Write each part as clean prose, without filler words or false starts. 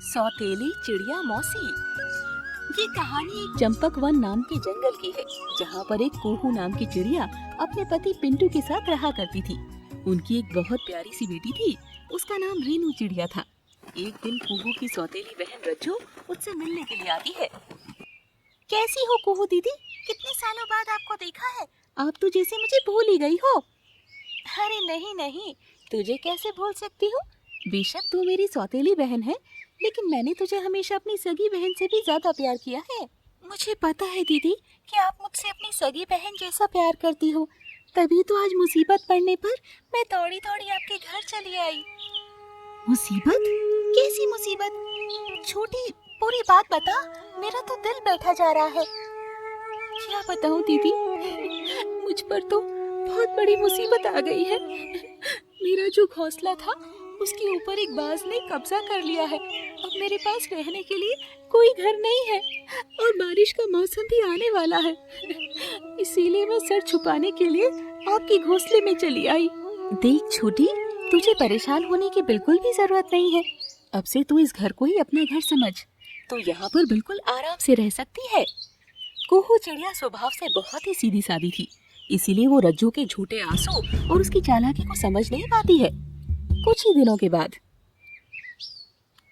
सौतेली चिड़िया मौसी। ये कहानी एक चंपकवन नाम के जंगल की है, जहाँ पर एक कुहू नाम की चिड़िया अपने पति पिंटू के साथ रहा करती थी। उनकी एक बहुत प्यारी सी बेटी थी, उसका नाम रेनू चिड़िया था। एक दिन कुहू की सौतेली बहन रज्जू उससे मिलने के लिए आती है। कैसी हो कुहू दीदी, कितने सालों बाद आपको देखा है। आप तो जैसे मुझे भूल ही गई हो। अरे नहीं नहीं, तुझे कैसे भूल सकती हूँ। बेशक तू मेरी सौतेली बहन है, लेकिन मैंने तुझे हमेशा अपनी सगी बहन से भी ज्यादा प्यार किया है। मुझे पता है दीदी कि आप मुझसे अपनी सगी बहन जैसा प्यार करती हो, तभी तो आज मुसीबत पड़ने पर मैं दौड़ी दौड़ी आपके घर चली आई। मुसीबत? कैसी मुसीबत? छोटी पूरी बात बता, मेरा तो दिल बैठा जा रहा है। क्या बताऊं दीदी, मुझ पर तो बहुत बड़ी मुसीबत आ गई है। मेरा जो घोंसला था उसके ऊपर एक बाज ने कब्जा कर लिया है। अब मेरे पास रहने के लिए कोई घर नहीं है और बारिश का मौसम भी आने वाला है। इसीलिए मैं सर छुपाने के लिए आपके घोंसले में चली आई। देख छोटी, तुझे परेशान होने की बिल्कुल भी जरूरत नहीं है। अब से तू इस घर को ही अपना घर समझ, तो यहाँ पर बिल्कुल आराम से रह सकती है। कुहू चिड़िया स्वभाव से बहुत ही सीधी सादी थी, इसीलिए वो रज्जू के झूठे आंसू और उसकी चालाकी को समझ नहीं पाती है। कुछ ही दिनों के बाद,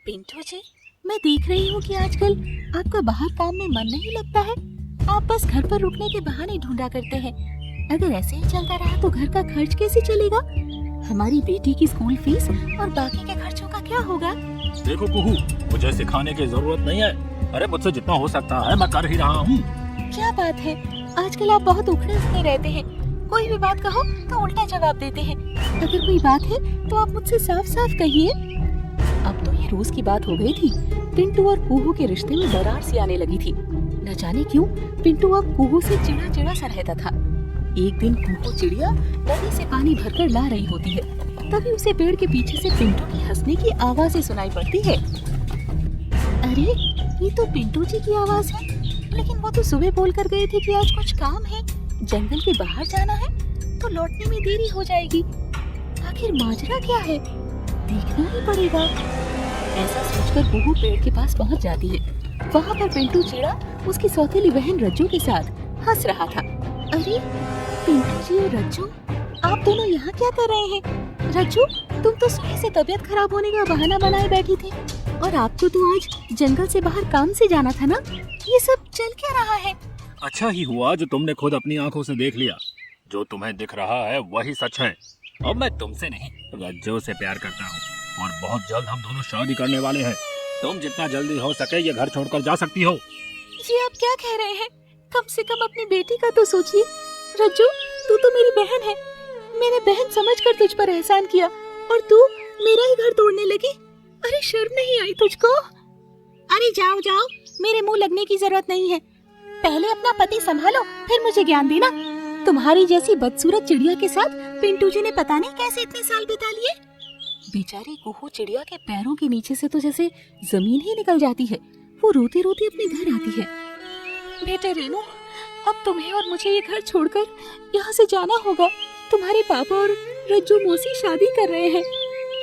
पिंटू जी, मैं देख रही हूँ कि आजकल आपका बाहर काम में मन नहीं लगता है। आप बस घर पर रुकने के बहाने ढूंढा करते हैं। अगर ऐसे ही चलता रहा तो घर का खर्च कैसे चलेगा? हमारी बेटी की स्कूल फीस और बाकी के खर्चों का क्या होगा? देखो कुहू, मुझे सिखाने की जरूरत नहीं है। अरे मुझसे जितना हो सकता है मैं कर ही रहा हूँ। क्या बात है, आजकल आप बहुत उखड़े उखड़े रहते हैं। कोई भी बात कहो तो उल्टा जवाब देते हैं। अगर कोई बात है तो आप मुझसे साफ साफ कहिए। अब तो ये रोज की बात हो गई थी। पिंटू और कुहू के रिश्ते में दरार सी आने लगी थी। न जाने क्यों पिंटू अब कुहू से चिड़ा चिड़ा सा रहता था। एक दिन कुहू चिड़िया नदी से पानी भरकर ला रही होती है, तभी उसे पेड़ के पीछे से पिंटू की हंसने की आवाजें सुनाई पड़ती है। अरे ये तो पिंटू जी की आवाज है, लेकिन वो तो सुबह बोल कर गए थे कि आज कुछ काम है, जंगल के बाहर जाना है, तो लौटने में देरी हो जाएगी। आखिर माजरा क्या है, देखना ही पड़ेगा। ऐसा सोचकर कुहू पेड़ के पास पहुंच जाती है। वहाँ पर पिंटू चिड़ा उसकी सौतेली बहन रज्जू के साथ हंस रहा था। अरे पिंटू जी और रज्जू, आप दोनों यहाँ क्या कर रहे हैं? रज्जू, तुम तो सुबह से तबीयत खराब होने का बहाना बनाए बैठी थी, और आपको तो आज जंगल से बाहर काम से जाना था ना। ये सब चल क्या रहा है? अच्छा ही हुआ जो तुमने खुद अपनी आंखों से देख लिया। जो तुम्हें दिख रहा है वही सच है। अब मैं तुमसे नहीं, रज्जू से प्यार करता हूँ और बहुत जल्द हम दोनों शादी करने वाले हैं। तुम जितना जल्दी हो सके ये घर छोड़कर जा सकती हो। ये आप क्या कह रहे हैं? कम से कम अपनी बेटी का तो सोचिए। रज्जू, तू तो मेरी बहन है। मैंने बहन समझकर तुझ पर एहसान किया और तू मेरा ही घर तोड़ने लगी। अरे शर्म नहीं आई तुझको? अरे जाओ जाओ, मेरे मुंह लगने की जरूरत नहीं है। पहले अपना पति संभालो, फिर मुझे ज्ञान देना। तुम्हारी जैसी बदसूरत चिड़िया के साथ पिंटू जी ने पता नहीं कैसे इतने साल बिता लिए। बेचारी कुहू चिड़िया के पैरों के नीचे से तो जैसे जमीन ही निकल जाती है। वो रोते रोते अपने घर आती है। बेटे रेनू, अब तुम्हें और मुझे ये घर छोड़कर यहाँ से जाना होगा। तुम्हारे पापा और रज्जू मौसी शादी कर रहे हैं।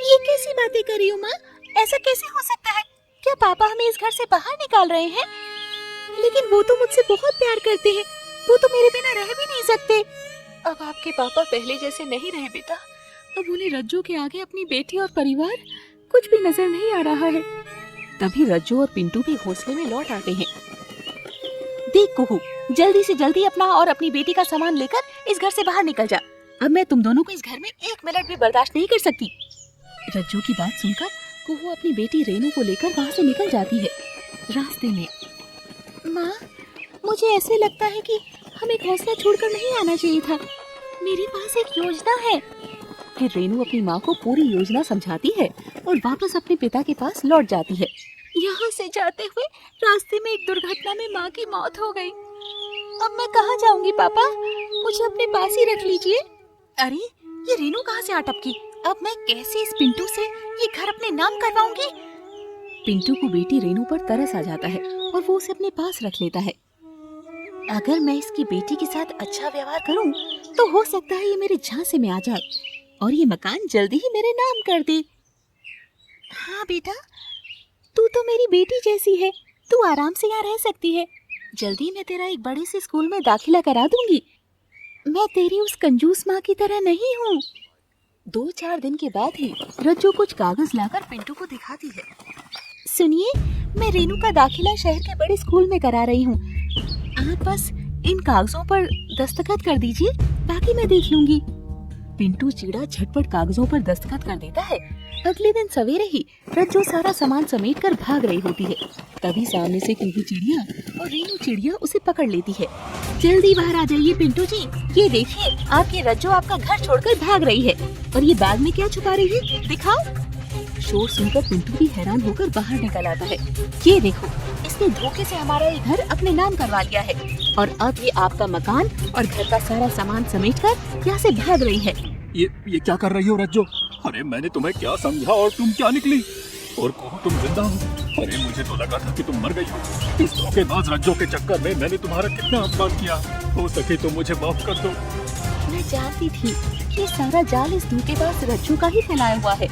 ये कैसी बातें कर रही हो माँ? ऐसा कैसे हो सकता है? क्या पापा हमें इस घर से बाहर निकाल रहे हैं? लेकिन वो तो मुझसे बहुत प्यार करते हैं, वो तो मेरे बिना रह भी नहीं सकते। अब आपके पापा पहले जैसे नहीं रहे बेटा। अब उन्हें रज्जू के आगे अपनी बेटी और परिवार कुछ भी नजर नहीं आ रहा है। तभी रज्जू और पिंटू भी घोंसले में लौट आते हैं। देख कुहू, जल्दी से जल्दी अपना और अपनी बेटी का सामान लेकर इस घर से बाहर निकल जा। अब मैं तुम दोनों को इस घर में एक मिनट भी बर्दाश्त नहीं कर सकती। रज्जू की बात सुनकर कुहू अपनी बेटी रेनू को लेकर वहाँ से निकल जाती है। रास्ते में, माँ, मुझे ऐसे लगता है कि हमें घोंसला छोड़कर नहीं आना चाहिए था। मेरे पास एक योजना है। फिर रेनू अपनी माँ को पूरी योजना समझाती है और वापस अपने पिता के पास लौट जाती है। यहाँ से जाते हुए रास्ते में एक दुर्घटना में माँ की मौत हो गई। अब मैं कहाँ जाऊंगी पापा? मुझे अपने पास ही रख लीजिए। अरे ये रेनू कहाँ से आ टपकी? अब मैं कैसे इस पिंटू से ये घर अपने नाम करवाऊंगी? पिंटू को बेटी रेनू पर तरस आ जाता है और वो उसे अपने पास रख लेता है। अगर मैं इसकी बेटी के साथ अच्छा व्यवहार करूं, तो हो सकता है ये मेरे झांसे में आ जाए और ये मकान जल्दी ही मेरे नाम कर दे। हाँ बेटा, तू तो मेरी बेटी जैसी है, तू आराम से यहाँ रह सकती है। जल्दी मैं तेरा एक बड़े से स्कूल में दाखिला करा दूंगी। मैं तेरी उस कंजूस माँ की तरह नहीं हूँ। 2-4 दिन के बाद ही रज्जू कुछ कागज लाकर पिंटू को दिखाती है। सुनिए, मैं रेनू का दाखिला शहर के बड़े स्कूल में करा रही हूँ। आप बस इन कागजों पर दस्तखत कर दीजिए, बाकी मैं देख लूंगी। पिंटू चिड़ा झटपट कागजों पर दस्तखत कर देता है। अगले दिन सवेरे ही रज्जू सारा सामान समेट कर भाग रही होती है। तभी सामने से कुहू चिड़िया और रेनू चिड़िया उसे पकड़ लेती है। जल्दी बाहर आ जाइए पिंटू जी, ये देखिए आपकी रज्जू आपका घर छोड़कर भाग रही है। और ये बैग में क्या छुपा रही है, दिखाओ। शोर सुनकर पिंटू भी हैरान होकर बाहर निकल आता है। ये देखो, इसने धोखे से हमारा ये घर अपने नाम करवा लिया है और अब ये आपका मकान और घर का सारा सामान समेटकर यहाँ से भाग रही है। ये क्या कर रही हो रज्जो? अरे मैंने तुम्हें क्या समझा और तुम क्या निकली? और कहो तुम जिंदा हो? अरे मुझे तो लगा था कि तुम मर गई हो। इस धोखेबाज रज्जो के चक्कर में मैंने तुम्हारा कितना अपमान किया। हो सके तो मुझे माफ कर दो। मैं जानती थी कि सारा जाल इस धोखेबाज रज्जू का ही फैलाया हुआ है,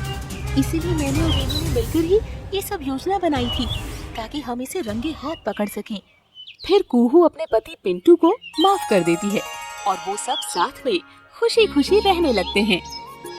इसीलिए मैंने और रेनू ने मिलकर ही ये सब योजना बनाई थी ताकि हम इसे रंगे हाथ पकड़ सकें। फिर कुहू अपने पति पिंटू को माफ कर देती है और वो सब साथ में खुशी खुशी रहने लगते हैं।